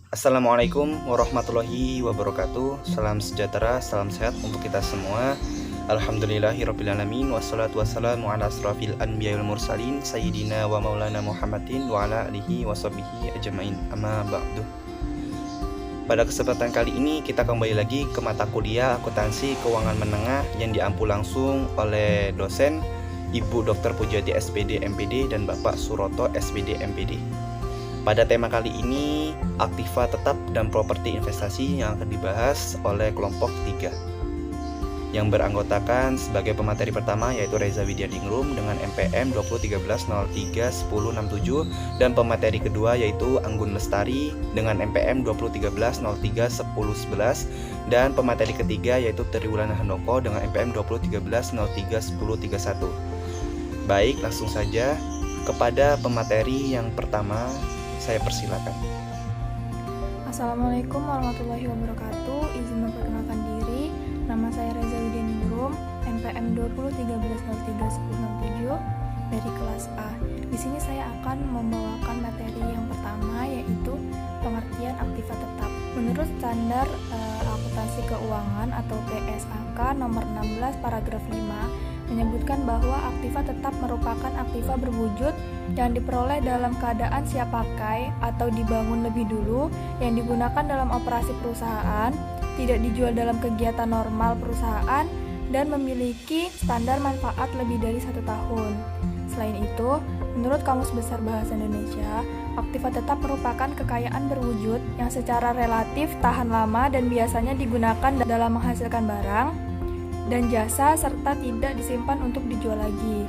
Assalamualaikum warahmatullahi wabarakatuh. Salam sejahtera, salam sehat untuk kita semua. Alhamdulillahirrabbilalamin. Wassalatu wassalamu ala asrafil anbiya wal mursalin Sayyidina wa maulana Muhammadin wa ala alihi wa sahbihi ajmain. Amma ba'du. Pada kesempatan kali ini kita kembali lagi ke mata kuliah akuntansi keuangan menengah yang diampu langsung oleh dosen Ibu Dr. Pujati SPD MPD dan Bapak Suroto SPD MPD. Pada tema kali ini, aktiva tetap dan properti investasi yang akan dibahas oleh kelompok 3 yang beranggotakan sebagai pemateri pertama yaitu Reza Widianingrum dengan MPM 2013-03-1067 dan pemateri kedua yaitu Anggun Lestari dengan MPM 2013-03-1011 dan pemateri ketiga yaitu Triwulan Handoko dengan MPM 2013-03-1031. Baik, langsung saja kepada pemateri yang pertama. Saya persilakan. Assalamualaikum warahmatullahi wabarakatuh. Izin memperkenalkan diri. Nama saya Reza Widianingrum, NPM 2013-03-1067 dari kelas A. Di sini saya akan membawakan materi yang pertama yaitu pengertian aktiva tetap. Menurut standar akuntansi keuangan atau PSAK nomor 16 paragraf 5 menyebutkan bahwa aktiva tetap merupakan aktiva berwujud yang diperoleh dalam keadaan siap pakai atau dibangun lebih dulu, yang digunakan dalam operasi perusahaan, tidak dijual dalam kegiatan normal perusahaan, dan memiliki standar manfaat lebih dari 1 tahun. Selain itu, menurut Kamus Besar Bahasa Indonesia, aktiva tetap merupakan kekayaan berwujud yang secara relatif tahan lama dan biasanya digunakan dalam menghasilkan barang dan jasa serta tidak disimpan untuk dijual lagi.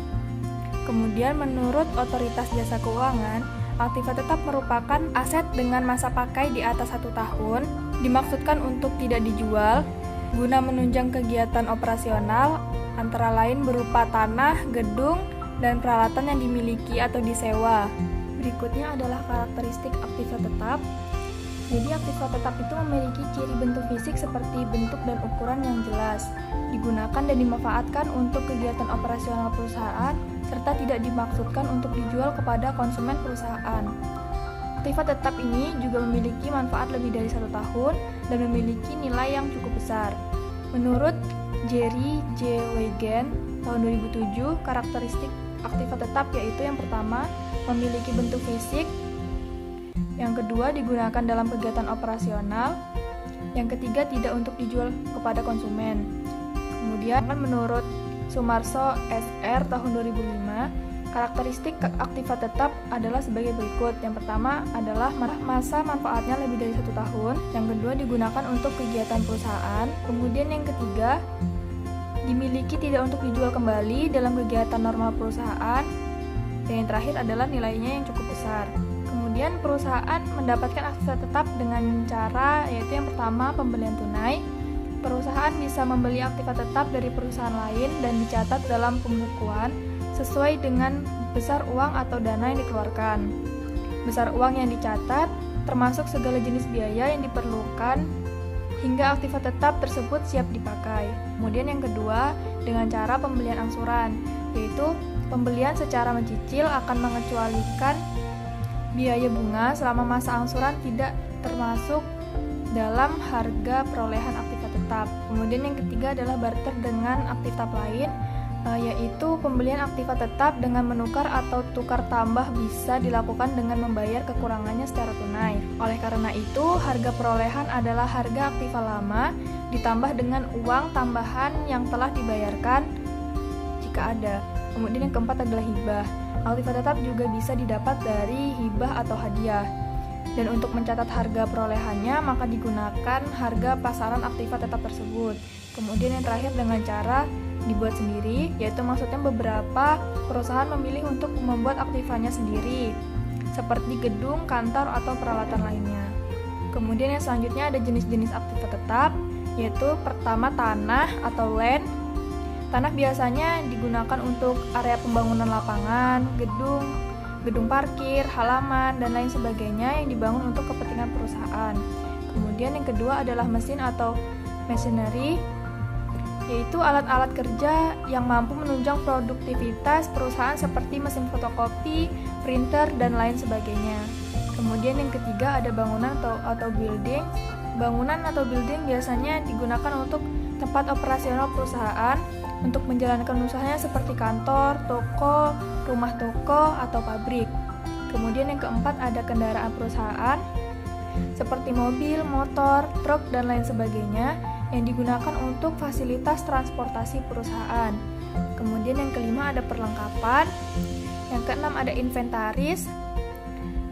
Kemudian menurut Otoritas Jasa Keuangan, aktiva tetap merupakan aset dengan masa pakai di atas 1 tahun, dimaksudkan untuk tidak dijual, guna menunjang kegiatan operasional, antara lain berupa tanah, gedung, dan peralatan yang dimiliki atau disewa. Berikutnya adalah karakteristik aktiva tetap. Jadi aktiva tetap itu memiliki ciri bentuk fisik seperti bentuk dan ukuran yang jelas, digunakan dan dimanfaatkan untuk kegiatan operasional perusahaan, serta tidak dimaksudkan untuk dijual kepada konsumen perusahaan. Aktiva tetap ini juga memiliki manfaat lebih dari 1 tahun dan memiliki nilai yang cukup besar. Menurut Jerry J. Wegen tahun 2007, karakteristik aktiva tetap yaitu yang pertama, memiliki bentuk fisik, yang kedua, digunakan dalam kegiatan operasional. Yang ketiga, tidak untuk dijual kepada konsumen. Kemudian, menurut Sumarso SR tahun 2005, karakteristik aktiva tetap adalah sebagai berikut. Yang pertama adalah masa manfaatnya lebih dari 1 tahun. Yang kedua, digunakan untuk kegiatan perusahaan. Kemudian yang ketiga, dimiliki tidak untuk dijual kembali dalam kegiatan normal perusahaan. Dan yang terakhir adalah nilainya yang cukup besar. Kemudian perusahaan mendapatkan aktiva tetap dengan cara yaitu yang pertama pembelian tunai. Perusahaan bisa membeli aktiva tetap dari perusahaan lain dan dicatat dalam pembukuan sesuai dengan besar uang atau dana yang dikeluarkan. Besar uang yang dicatat termasuk segala jenis biaya yang diperlukan hingga aktiva tetap tersebut siap dipakai. Kemudian yang kedua dengan cara pembelian angsuran, yaitu pembelian secara mencicil akan mengecualikan biaya bunga selama masa angsuran tidak termasuk dalam harga perolehan aktiva tetap. Kemudian yang ketiga adalah barter dengan aktiva lain, yaitu pembelian aktiva tetap dengan menukar atau tukar tambah bisa dilakukan dengan membayar kekurangannya secara tunai. Oleh karena itu, harga perolehan adalah harga aktiva lama ditambah dengan uang tambahan yang telah dibayarkan jika ada. Kemudian yang keempat adalah hibah. Aktiva tetap juga bisa didapat dari hibah atau hadiah. Dan untuk mencatat harga perolehannya, maka digunakan harga pasaran aktiva tetap tersebut. Kemudian yang terakhir dengan cara dibuat sendiri, yaitu maksudnya beberapa perusahaan memilih untuk membuat aktivanya sendiri, seperti gedung, kantor, atau peralatan lainnya. Kemudian yang selanjutnya ada jenis-jenis aktiva tetap, yaitu pertama tanah atau land. Tanah biasanya digunakan untuk area pembangunan lapangan, gedung parkir, halaman, dan lain sebagainya yang dibangun untuk kepentingan perusahaan. Kemudian yang kedua adalah mesin atau machinery, yaitu alat-alat kerja yang mampu menunjang produktivitas perusahaan seperti mesin fotokopi, printer, dan lain sebagainya. Kemudian yang ketiga ada bangunan atau building. Bangunan atau building biasanya digunakan untuk tempat operasional perusahaan untuk menjalankan usahanya seperti kantor, toko, rumah toko, atau pabrik. Kemudian yang keempat ada kendaraan perusahaan seperti mobil, motor, truk, dan lain sebagainya yang digunakan untuk fasilitas transportasi perusahaan. Kemudian yang kelima ada perlengkapan. Yang keenam ada inventaris,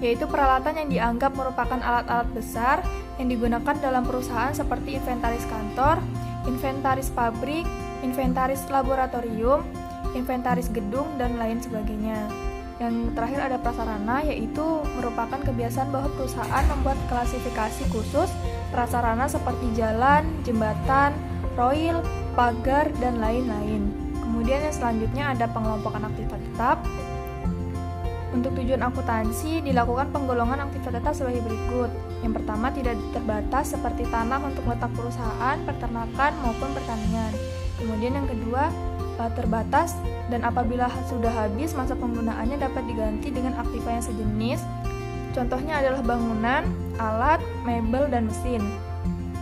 yaitu peralatan yang dianggap merupakan alat-alat besar yang digunakan dalam perusahaan seperti inventaris kantor, inventaris pabrik, inventaris laboratorium, inventaris gedung, dan lain sebagainya. Yang terakhir ada prasarana, yaitu merupakan kebiasaan bahwa perusahaan membuat klasifikasi khusus prasarana seperti jalan, jembatan, roil, pagar, dan lain-lain. Kemudian yang selanjutnya ada pengelompokan aktivitas tetap. Untuk tujuan akuntansi dilakukan penggolongan aktivitas tetap sebagai berikut. Yang pertama, tidak terbatas seperti tanah untuk letak perusahaan, peternakan, maupun pertanian. Kemudian yang kedua, terbatas dan apabila sudah habis masa penggunaannya dapat diganti dengan aktiva yang sejenis. Contohnya adalah bangunan, alat, mebel, dan mesin.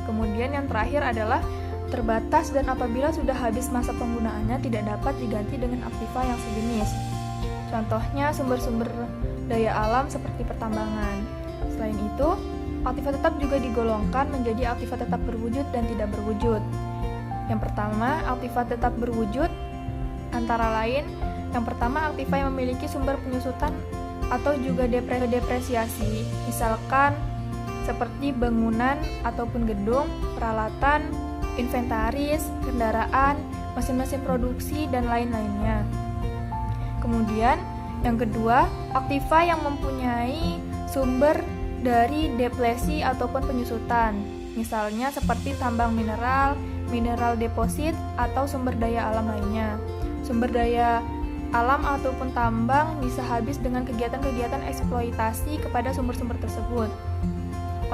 Kemudian yang terakhir adalah terbatas dan apabila sudah habis masa penggunaannya tidak dapat diganti dengan aktiva yang sejenis. Contohnya sumber-sumber daya alam seperti pertambangan. Selain itu, aktiva tetap juga digolongkan menjadi aktiva tetap berwujud dan tidak berwujud. Yang pertama, aktiva tetap berwujud antara lain, yang pertama aktiva yang memiliki sumber penyusutan atau juga depresiasi, misalkan seperti bangunan ataupun gedung, peralatan, inventaris, kendaraan, mesin-mesin produksi, dan lain-lainnya. Kemudian, yang kedua, aktiva yang mempunyai sumber dari depresi ataupun penyusutan, misalnya seperti tambang mineral, mineral deposit, atau sumber daya alam lainnya. Sumber daya alam ataupun tambang bisa habis dengan kegiatan-kegiatan eksploitasi kepada sumber-sumber tersebut.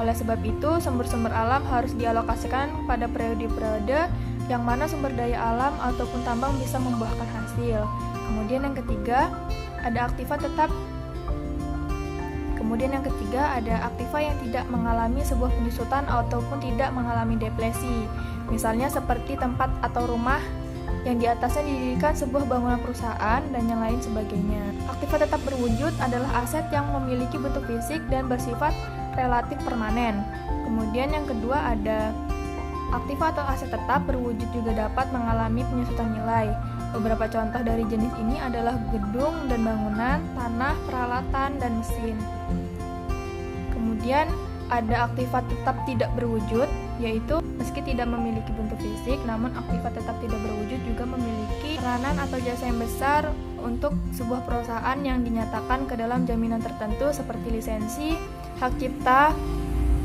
Oleh sebab itu, sumber-sumber alam harus dialokasikan pada periode-periode yang mana sumber daya alam ataupun tambang bisa membuahkan hasil. Kemudian yang ketiga, ada aktiva tetap. Kemudian yang ketiga, ada aktiva yang tidak mengalami sebuah penyusutan ataupun tidak mengalami depresi. Misalnya seperti tempat atau rumah yang di atasnya didirikan sebuah bangunan perusahaan dan yang lain sebagainya. Aktiva tetap berwujud adalah aset yang memiliki bentuk fisik dan bersifat relatif permanen. Kemudian yang kedua ada aktiva atau aset tetap berwujud juga dapat mengalami penyusutan nilai. Beberapa contoh dari jenis ini adalah gedung dan bangunan, tanah, peralatan, dan mesin. Kemudian ada aktiva tetap tidak berwujud, yaitu meski tidak memiliki bentuk fisik, namun aktiva tetap tidak berwujud juga memiliki peranan atau jasa yang besar untuk sebuah perusahaan yang dinyatakan ke dalam jaminan tertentu seperti lisensi, hak cipta,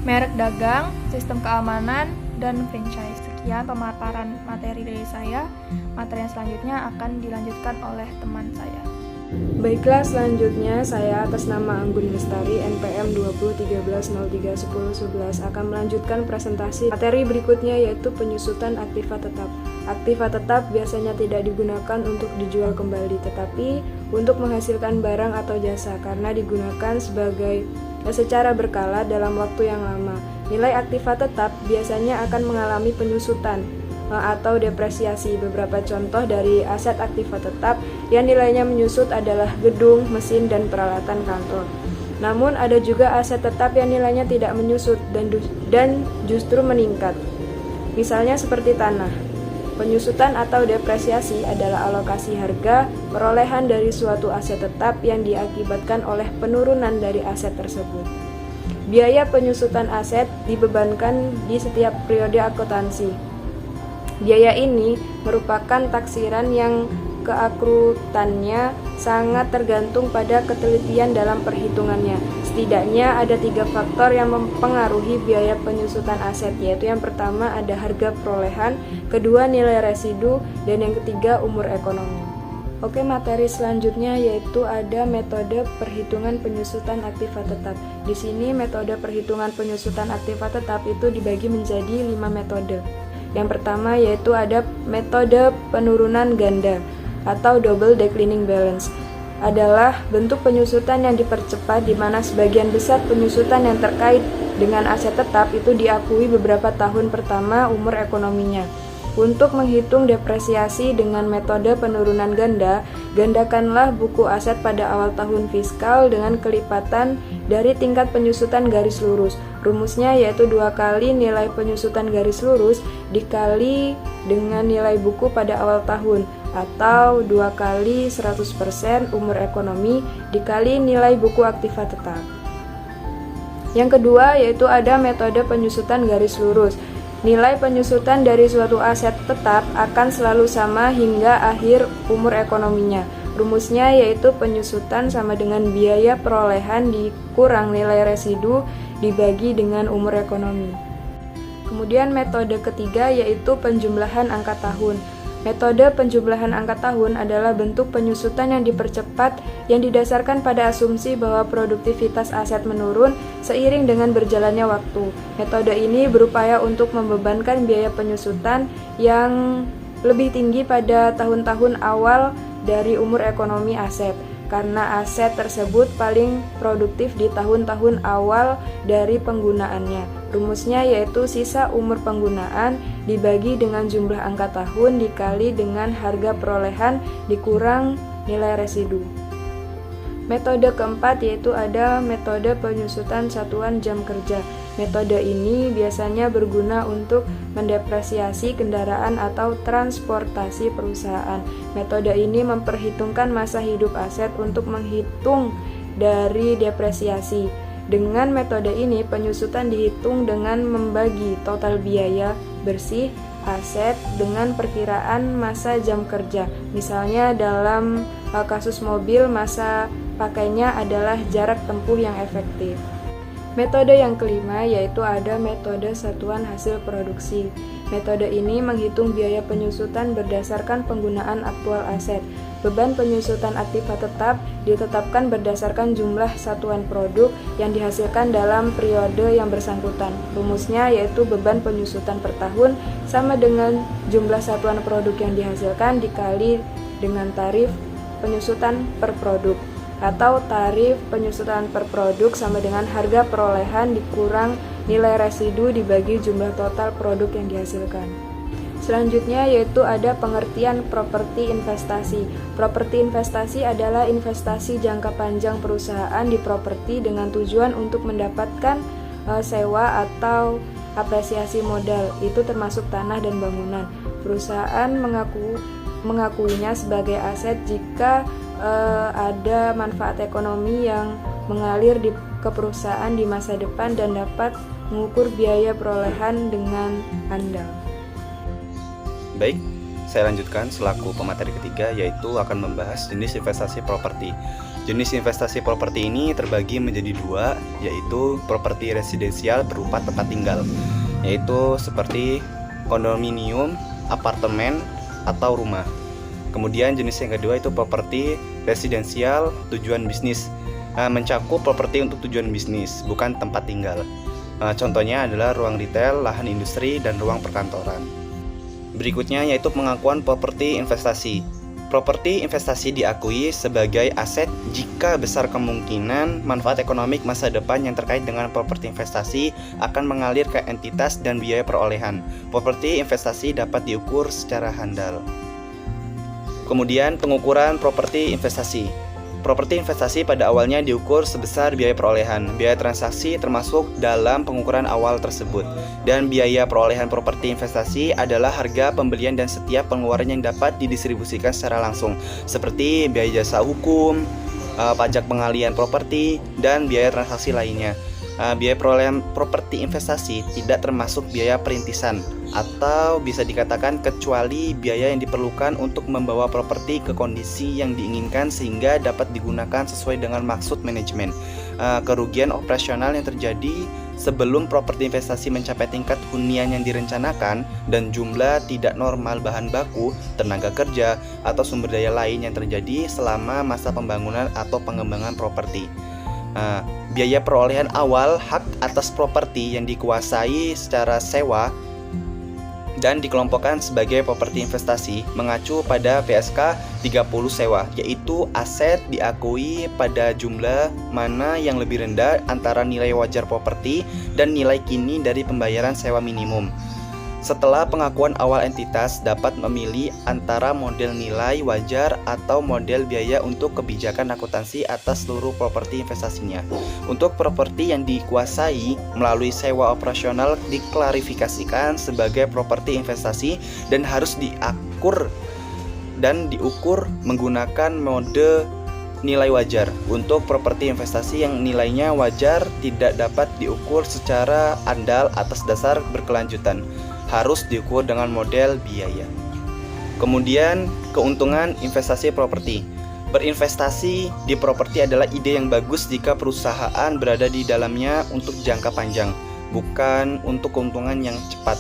merek dagang, sistem keamanan, dan franchise. Sekian pemaparan materi dari saya. Materi yang selanjutnya akan dilanjutkan oleh teman saya. Baiklah, selanjutnya saya atas nama Anggun Lestari NPM 2013031011 akan melanjutkan presentasi materi berikutnya, yaitu penyusutan aktiva tetap. Aktiva tetap biasanya tidak digunakan untuk dijual kembali, tetapi untuk menghasilkan barang atau jasa karena digunakan secara berkala dalam waktu yang lama. Nilai aktiva tetap biasanya akan mengalami penyusutan atau depresiasi. Beberapa contoh dari aset aktiva tetap yang nilainya menyusut adalah gedung, mesin, dan peralatan kantor. Namun ada juga aset tetap yang nilainya tidak menyusut dan justru meningkat. Misalnya seperti tanah. Penyusutan atau depresiasi adalah alokasi harga perolehan dari suatu aset tetap yang diakibatkan oleh penurunan dari aset tersebut. Biaya penyusutan aset dibebankan di setiap periode akuntansi. Biaya ini merupakan taksiran yang keakrutannya sangat tergantung pada ketelitian dalam perhitungannya. Setidaknya ada 3 faktor yang mempengaruhi biaya penyusutan aset, yaitu yang pertama ada harga perolehan, kedua nilai residu, dan yang ketiga umur ekonomi. Oke, materi selanjutnya yaitu ada metode perhitungan penyusutan aktiva tetap. Di sini metode perhitungan penyusutan aktiva tetap itu dibagi menjadi 5 metode. Yang pertama yaitu ada metode penurunan ganda atau double declining balance. adalah bentuk penyusutan yang dipercepat di mana sebagian besar penyusutan yang terkait dengan aset tetap itu diakui beberapa tahun pertama umur ekonominya. Untuk menghitung depresiasi dengan metode penurunan ganda, gandakanlah buku aset pada awal tahun fiskal dengan kelipatan dari tingkat penyusutan garis lurus. Rumusnya yaitu 2 kali nilai penyusutan garis lurus dikali dengan nilai buku pada awal tahun, atau 2 kali 100% umur ekonomi dikali nilai buku aktiva tetap. Yang kedua yaitu ada metode penyusutan garis lurus. Nilai penyusutan dari suatu aset tetap akan selalu sama hingga akhir umur ekonominya. Rumusnya yaitu penyusutan sama dengan biaya perolehan dikurang nilai residu dibagi dengan umur ekonomi. Kemudian metode ketiga yaitu penjumlahan angka tahun. Metode penjumlahan angka tahun adalah bentuk penyusutan yang dipercepat yang didasarkan pada asumsi bahwa produktivitas aset menurun seiring dengan berjalannya waktu. Metode ini berupaya untuk membebankan biaya penyusutan yang lebih tinggi pada tahun-tahun awal dari umur ekonomi aset, karena aset tersebut paling produktif di tahun-tahun awal dari penggunaannya. Rumusnya yaitu sisa umur penggunaan dibagi dengan jumlah angka tahun dikali dengan harga perolehan dikurang nilai residu. Metode keempat yaitu ada metode penyusutan satuan jam kerja. Metode ini biasanya berguna untuk mendepresiasi kendaraan atau transportasi perusahaan. Metode ini memperhitungkan masa hidup aset untuk menghitung dari depresiasi. Dengan metode ini, penyusutan dihitung dengan membagi total biaya bersih aset dengan perkiraan masa jam kerja. Misalnya dalam kasus mobil, masa pakainya adalah jarak tempuh yang efektif. Metode yang kelima yaitu ada metode satuan hasil produksi. Metode ini menghitung biaya penyusutan berdasarkan penggunaan aktual aset. Beban penyusutan aktiva tetap ditetapkan berdasarkan jumlah satuan produk yang dihasilkan dalam periode yang bersangkutan. Rumusnya yaitu beban penyusutan per tahun sama dengan jumlah satuan produk yang dihasilkan dikali dengan tarif penyusutan per produk, atau tarif penyusutan per produk sama dengan harga perolehan dikurang nilai residu dibagi jumlah total produk yang dihasilkan. Selanjutnya yaitu ada pengertian properti investasi. Properti investasi adalah investasi jangka panjang perusahaan di properti dengan tujuan untuk mendapatkan sewa atau apresiasi modal, itu termasuk tanah dan bangunan. Perusahaan mengakuinya sebagai aset jika ada manfaat ekonomi yang mengalir ke perusahaan di masa depan dan dapat mengukur biaya perolehan dengan andal. Baik, saya lanjutkan selaku pemateri ketiga, yaitu akan membahas jenis investasi properti. Jenis investasi properti ini terbagi menjadi 2, yaitu properti residensial berupa tempat tinggal, yaitu seperti kondominium, apartemen, atau rumah. Kemudian jenis yang kedua itu properti residensial tujuan bisnis, mencakup properti untuk tujuan bisnis, bukan tempat tinggal. Contohnya adalah ruang retail, lahan industri, dan ruang perkantoran. Berikutnya yaitu pengakuan properti investasi. Properti investasi diakui sebagai aset jika besar kemungkinan manfaat ekonomik masa depan yang terkait dengan properti investasi akan mengalir ke entitas dan biaya perolehan. Properti investasi dapat diukur secara handal. Kemudian pengukuran properti investasi. Properti investasi pada awalnya diukur sebesar biaya perolehan. Biaya transaksi termasuk dalam pengukuran awal tersebut. Dan biaya perolehan properti investasi adalah harga pembelian dan setiap pengeluaran yang dapat didistribusikan secara langsung, seperti biaya jasa hukum, pajak pengalian properti, dan biaya transaksi lainnya. Biaya perolehan properti investasi tidak termasuk biaya perintisan, atau bisa dikatakan kecuali biaya yang diperlukan untuk membawa properti ke kondisi yang diinginkan sehingga dapat digunakan sesuai dengan maksud manajemen. Kerugian operasional yang terjadi sebelum properti investasi mencapai tingkat hunian yang direncanakan dan jumlah tidak normal bahan baku, tenaga kerja, atau sumber daya lain yang terjadi selama masa pembangunan atau pengembangan properti. Biaya perolehan awal hak atas properti yang dikuasai secara sewa dan dikelompokkan sebagai properti investasi mengacu pada PSK 30 sewa, yaitu aset diakui pada jumlah mana yang lebih rendah antara nilai wajar properti dan nilai kini dari pembayaran sewa minimum. Setelah pengakuan awal, entitas dapat memilih antara model nilai wajar atau model biaya untuk kebijakan akuntansi atas seluruh properti investasinya. Untuk properti yang dikuasai melalui sewa operasional diklarifikasikan sebagai properti investasi dan harus diukur menggunakan mode nilai wajar. Untuk properti investasi yang nilainya wajar tidak dapat diukur secara andal atas dasar berkelanjutan, harus diukur dengan model biaya. Kemudian, keuntungan investasi properti. Berinvestasi di properti adalah ide yang bagus jika perusahaan berada di dalamnya untuk jangka panjang, bukan untuk keuntungan yang cepat.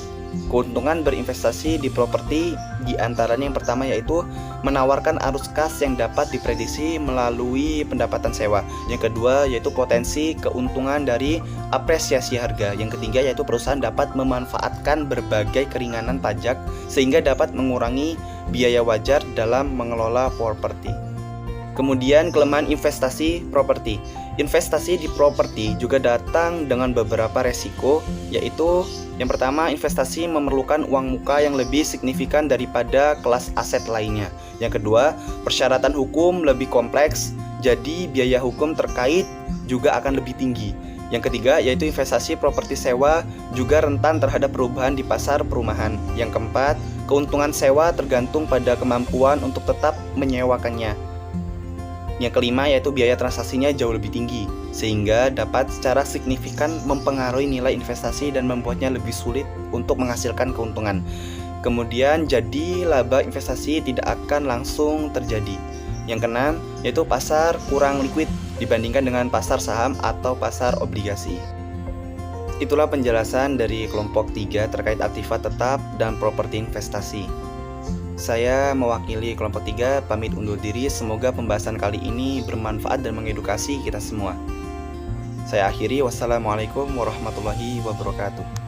Keuntungan berinvestasi di properti diantaranya yang pertama yaitu menawarkan arus kas yang dapat diprediksi melalui pendapatan sewa. Yang kedua yaitu potensi keuntungan dari apresiasi harga. Yang ketiga yaitu perusahaan dapat memanfaatkan berbagai keringanan pajak sehingga dapat mengurangi biaya wajar dalam mengelola properti. Kemudian kelemahan investasi properti. Investasi di properti juga datang dengan beberapa resiko, yaitu yang pertama, investasi memerlukan uang muka yang lebih signifikan daripada kelas aset lainnya. Yang kedua, persyaratan hukum lebih kompleks, jadi biaya hukum terkait juga akan lebih tinggi. Yang ketiga, yaitu investasi properti sewa juga rentan terhadap perubahan di pasar perumahan. Yang keempat, keuntungan sewa tergantung pada kemampuan untuk tetap menyewakannya. Yang kelima yaitu biaya transaksinya jauh lebih tinggi, sehingga dapat secara signifikan mempengaruhi nilai investasi dan membuatnya lebih sulit untuk menghasilkan keuntungan. Kemudian jadi laba investasi tidak akan langsung terjadi. Yang keenam yaitu pasar kurang liquid dibandingkan dengan pasar saham atau pasar obligasi. Itulah penjelasan dari kelompok 3 terkait aktiva tetap dan properti investasi. Saya mewakili kelompok 3 pamit undur diri. Semoga pembahasan kali ini bermanfaat dan mengedukasi kita semua. Saya akhiri. Wassalamualaikum warahmatullahi wabarakatuh.